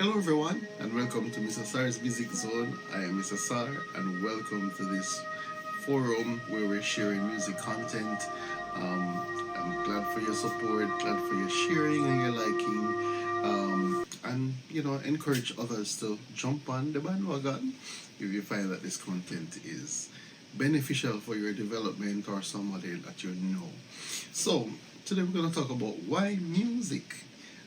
Hello everyone and welcome to Mr. Sar's Music Zone. I am Mr. Sar and welcome to this forum where we're sharing music content. I'm glad for your support, glad for your sharing and your liking. And encourage others to jump on the bandwagon if you find that this content is beneficial for your development or somebody that you know. So today we're gonna talk about why music.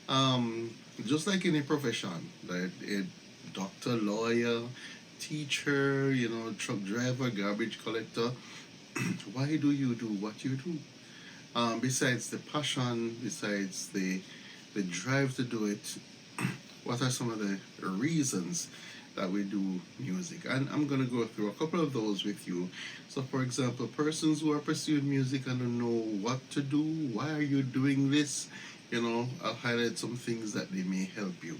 Um, just like any profession, like a doctor, lawyer, teacher, truck driver, garbage collector, why do you do what you do? Besides the passion, besides the drive to do it, what are some of the reasons that we do music? And I'm gonna go through a couple of those with you. So, for example, persons who are pursuing music and don't know what to do, why are you doing this? I'll highlight some things that they may help you.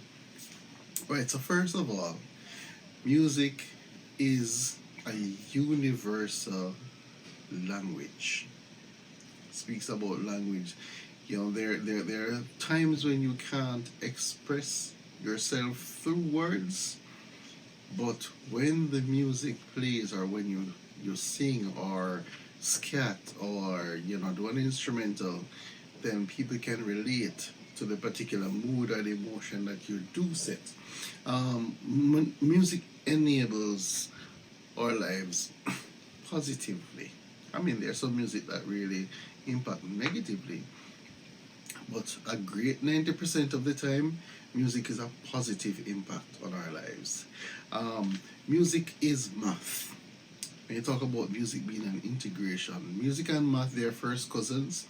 Right. So, first of all, music is a universal language. Speaks about language. There are times when you can't express yourself through words, but when the music plays or when you sing or scat or do an instrumental, then people can relate to the particular mood or the emotion that you do set. Music enables our lives positively. I mean, there's some music that really impact negatively, but a great 90% of the time, music is a positive impact on our lives. Music is math. When you talk about music being an integration, music and math, they're first cousins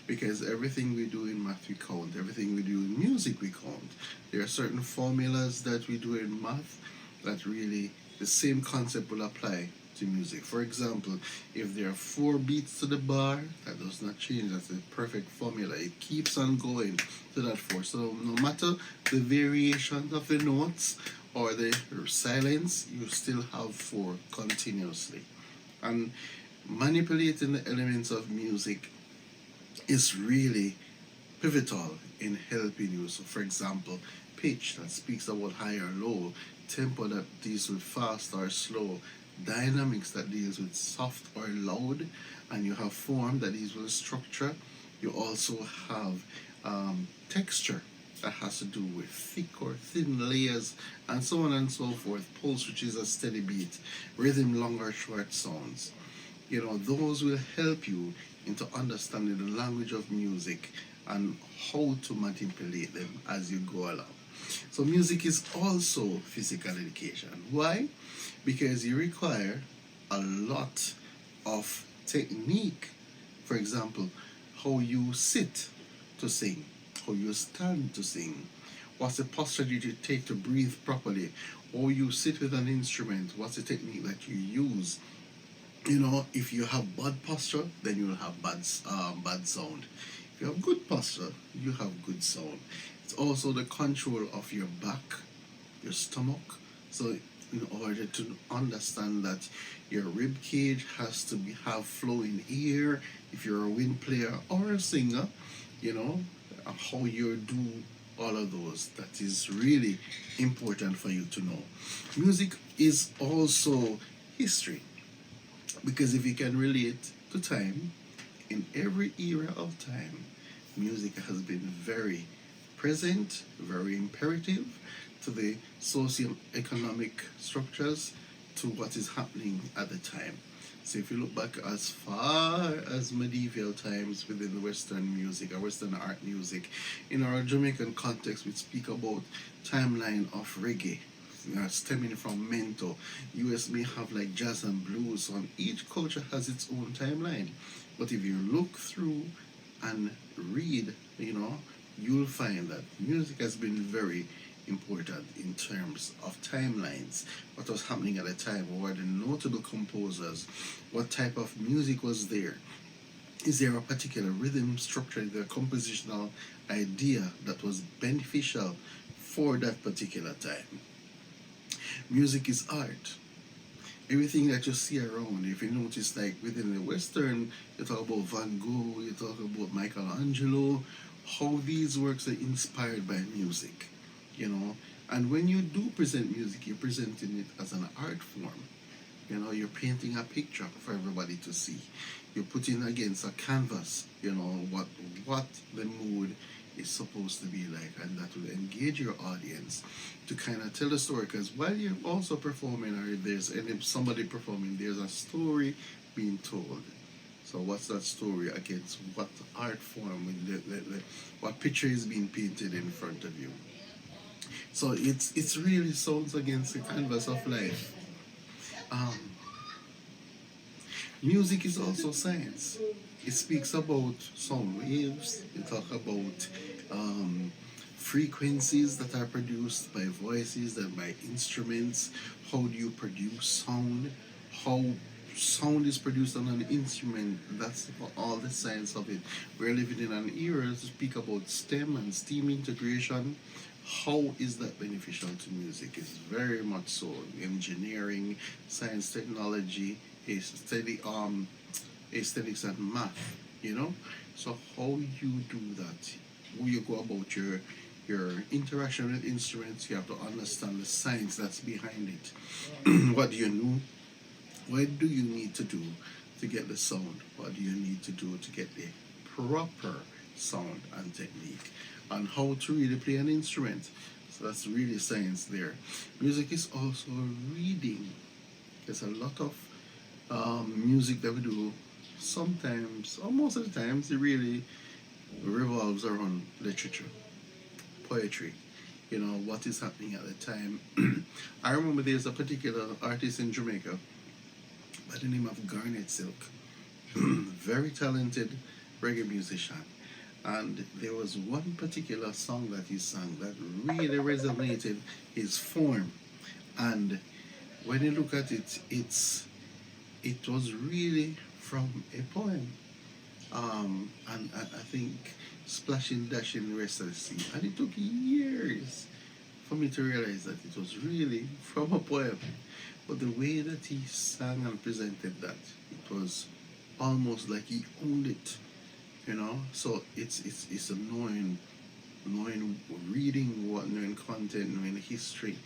because everything we do in math we count, everything we do in music we count. There are certain formulas that we do in math that really the same concept will apply to music. For example, if there are 4 beats to the bar, that does not change. That's the perfect formula. It keeps on going to that 4. So no matter the variation of the notes or the silence, you still have 4 continuously. And manipulating the elements of music is really pivotal in helping you. So, for example, pitch that speaks about high or low, tempo that deals with fast or slow, dynamics that deals with soft or loud, and you have form that deals with structure. You also have texture that has to do with thick or thin layers, and so on and so forth. Pulse, which is a steady beat, rhythm, long or short sounds. Those will help you into understanding the language of music and how to manipulate them as you go along. So music is also physical education. Why? Because you require a lot of technique. For example, how you sit to sing, how you stand to sing, what's the posture that you take to breathe properly, or you sit with an instrument, what's the technique that you use. If you have bad posture, then you will have bad sound. If you have good posture, you have good sound. It's also the control of your back, your stomach. So in order to understand that your rib cage has to have flowing air, if you're a wind player or a singer, how you do all of those, that is really important for you to know. Music is also history, because if you can relate to time, in every era of time, music has been very present, very imperative to the socio-economic structures, to what is happening at the time. So if you look back as far as medieval times within the Western music or Western art music, in our Jamaican context, we speak about timeline of reggae, stemming from Mento. US may have like jazz and blues, so each culture has its own timeline. But if you look through and read, you'll find that music has been very important in terms of timelines. What was happening at the time? What were the notable composers? What type of music was there? Is there a particular rhythm structure, the compositional idea that was beneficial for that particular time? Music is art. Everything that you see around, if you notice, like within the Western, you talk about Van Gogh, you talk about Michelangelo, how these works are inspired by music. And when you do present music, you're presenting it as an art form. You know, you're painting a picture for everybody to see. You're putting against a canvas, you know, what the mood is supposed to be like, and that will engage your audience to kind of tell a story. Because while you're also performing, or there's any somebody performing, there's a story being told. So what's that story against what art form, what picture is being painted in front of you? So it's really sounds against the canvas of life. Um, Music is also science. It speaks about sound waves. It talks about um, frequencies that are produced by voices and by instruments. How do you produce sound? How sound is produced on an instrument. That's all the science of it. We're living in an era to speak about STEM and STEAM integration. How is that beneficial to music? It's very much so. Engineering, science, technology, aesthetics and math. You know, so how you do that? How you go about your interaction with instruments? You have to understand the science that's behind it. What do you know? What do you need to do to get the sound? What do you need to do to get the proper sound and technique? And how to really play an instrument. So that's really science there. Music is also reading. There's a lot of music that we do. Sometimes, or most of the times, it really revolves around literature, poetry. You know, what is happening at the time. I remember there's a particular artist in Jamaica by the name of Garnet Silk. Very talented reggae musician. And there was one particular song that he sang that really resonated his form. And when you look at it, it was really from a poem. And I think Splashing Dashing the Rest of the Sea. And it took years for me to realize that it was really from a poem. But the way that he sang and presented that, it was almost like he owned it, you know. So it's a knowing reading, what knowing content, knowing history.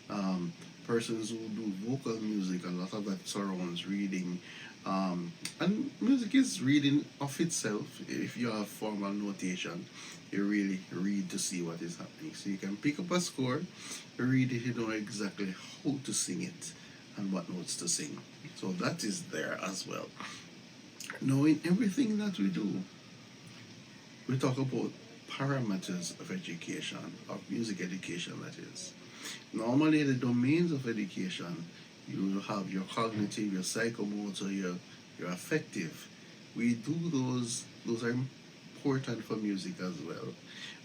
Um, Persons who do vocal music, a lot of that surrounds reading. And music is reading of itself. If you have formal notation, you really read to see what is happening. So you can pick up a score, read it, you know exactly how to sing it and what notes to sing. So that is there as well. Knowing everything that we do, we talk about parameters of education, of music education, that is. Normally, the domains of education, you have your cognitive, your psychomotor, your affective. We do those are important for music as well.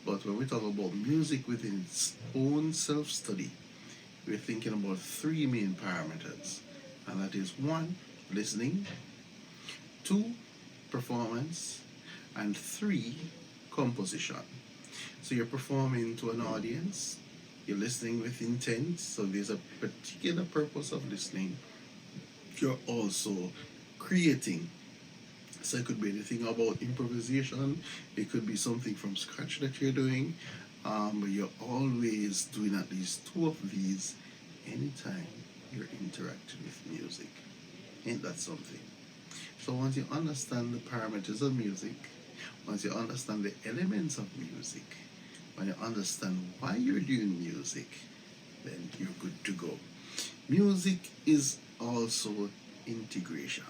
But when we talk about music within its own self study, we're thinking about three main parameters. And that is one, listening, two, performance, and three, composition. So you're performing to an audience, you're listening with intent, so there's a particular purpose of listening. You're also creating. So it could be anything about improvisation, it could be something from scratch that you're doing, but you're always doing at least two of these anytime you're interacting with music. Ain't that something? So once you understand the parameters of music, once you understand the elements of music, when you understand why you're doing music, then you're good to go. Music is also integration.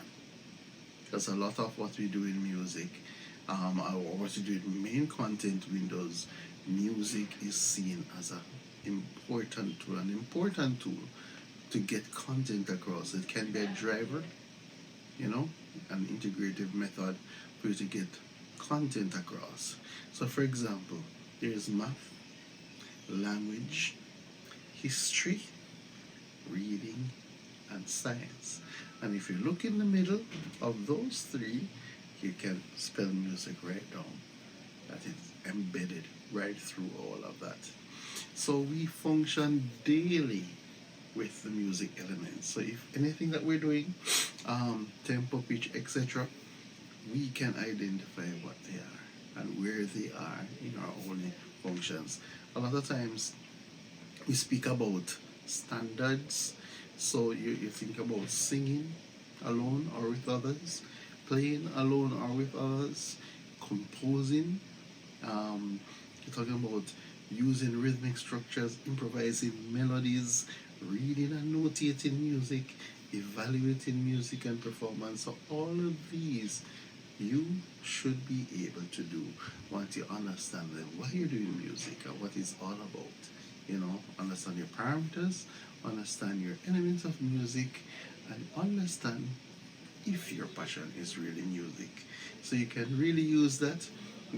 Because a lot of what we do in music, or what we do in main content windows, music is seen as an important tool to get content across. It can be a driver, you know, an integrative method for you to get content across. So, for example, there's math, language, history, reading, and science. And if you look in the middle of those three, you can spell music right down. That is embedded right through all of that. So we function daily with the music elements. So if anything that we're doing, tempo, pitch, etc., we can identify what they are and where they are in our own functions. A lot of times We speak about standards. So you think about singing alone or with others, playing alone or with others, composing. You're talking about using rhythmic structures, improvising melodies, reading and notating music, evaluating music and performance. So all of these you should be able to do once you understand why you're doing music and what it's all about. Understand your parameters, understand your elements of music, and understand if your passion is really music. So you can really use that.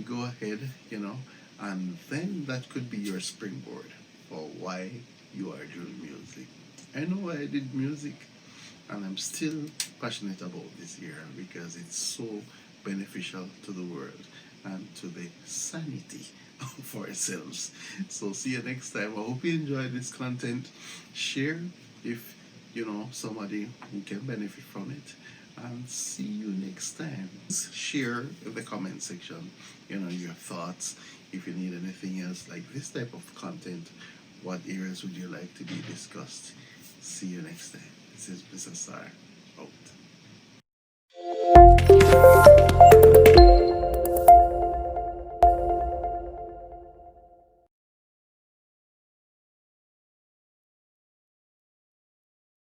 Go ahead, and then that could be your springboard for why you are doing music. I know why I did music, and I'm still passionate about this area because it's so beneficial to the world and to the sanity of ourselves. So see you next time. I hope you enjoyed this content. Share if somebody who can benefit from it. And see you next time. Share in the comment section, your thoughts. If you need anything else like this type of content, what areas would you like to be discussed? See you next time. This is Mr. Star out.